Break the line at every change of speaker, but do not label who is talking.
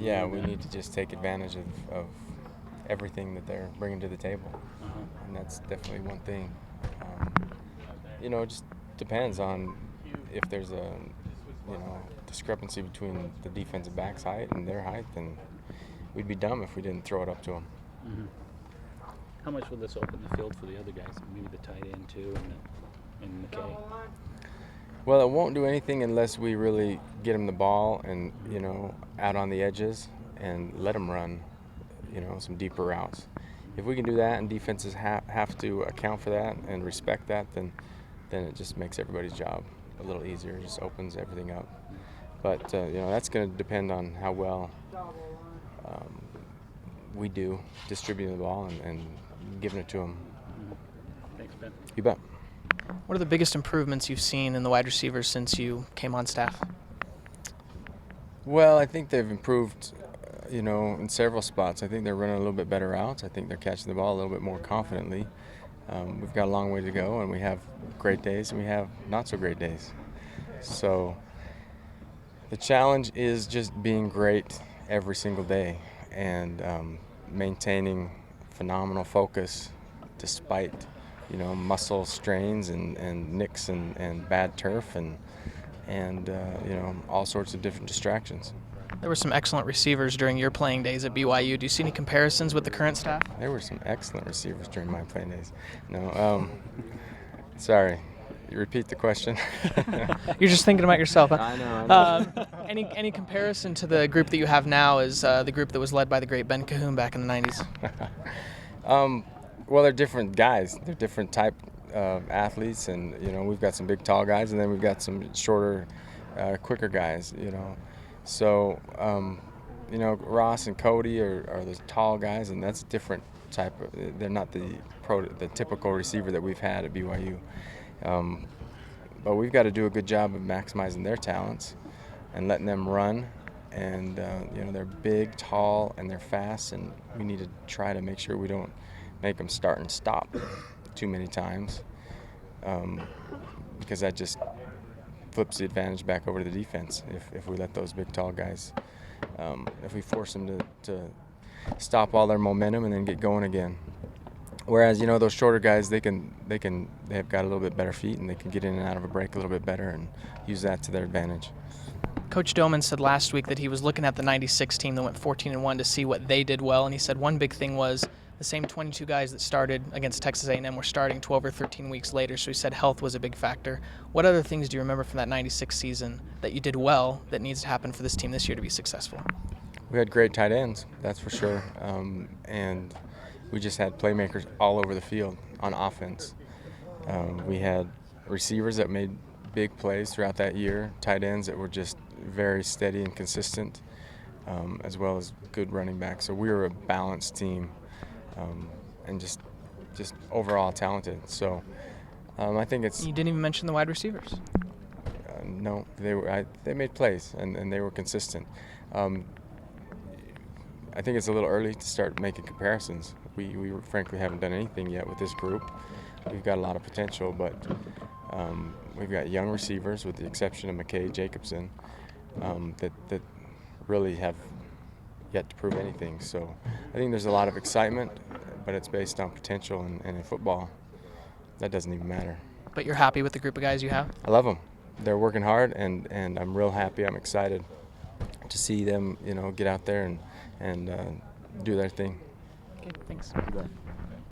Yeah, we need to just take advantage of everything that they're bringing to the table, and that's definitely one thing. It just depends on if there's a discrepancy between the defensive back's height and their height, then we'd be dumb if we didn't throw it up to them.
Mm-hmm. How much will this open the field for the other guys? Maybe the tight end too, and McKay.
Well, it won't do anything unless we really get them the ball and out on the edges and let them run, some deeper routes. If we can do that and defenses have to account for that and respect that, then it just makes everybody's job a little easier. It just opens everything up. But that's going to depend on how well we do distributing the ball and giving it to them.
Thanks, Ben.
You bet.
What are the biggest improvements you've seen in the wide receivers since you came on staff?
Well, I think they've improved, in several spots. I think they're running a little bit better routes. I think they're catching the ball a little bit more confidently. We've got a long way to go, and we have great days and we have not so great days. So the challenge is just being great every single day and maintaining phenomenal focus despite muscle strains and nicks and bad turf and all sorts of different distractions.
There were some excellent receivers during your playing days at BYU. Do you see any comparisons with the current staff?
There were some excellent receivers during my playing days. No, sorry. You repeat the question.
You're just thinking about yourself, huh?
I know.
Any comparison to the group that you have now as the group that was led by the great Ben Cahoon back in the 90s?
Well, they're different guys. They're different type of athletes, and we've got some big, tall guys, and then we've got some shorter, quicker guys. So Ross and Cody are the tall guys, and that's a different type of. They're not the typical receiver that we've had at BYU. But we've got to do a good job of maximizing their talents and letting them run. And they're big, tall, and they're fast, and we need to try to make sure we don't make them start and stop too many times, because that just flips the advantage back over to the defense if we let those big, tall guys, if we force them to stop all their momentum and then get going again. Whereas those shorter guys, they've got a little bit better feet and they can get in and out of a break a little bit better and use that to their advantage.
Coach Doman said last week that he was looking at the 96 team that went 14-1 to see what they did well, and he said one big thing was the same 22 guys that started against Texas A&M were starting 12 or 13 weeks later, so he said health was a big factor. What other things do you remember from that 96 season that you did well that needs to happen for this team this year to be successful?
We had great tight ends, that's for sure, and we just had playmakers all over the field on offense. We had receivers that made big plays throughout that year, tight ends that were just very steady and consistent, as well as good running backs. So we were a balanced team. And just overall talented. So I think it's.
You didn't even mention the wide receivers.
No, they made plays and they were consistent. I think it's a little early to start making comparisons. We frankly haven't done anything yet with this group. We've got a lot of potential, but we've got young receivers, with the exception of McKay Jacobson, that really have yet to prove anything. So I think there's a lot of excitement, but it's based on potential, and in football, that doesn't even matter.
But you're happy with the group of guys you have?
I love them. They're working hard, and I'm real happy. I'm excited to see them, get out there and do their thing.
Okay, thanks.
You bet.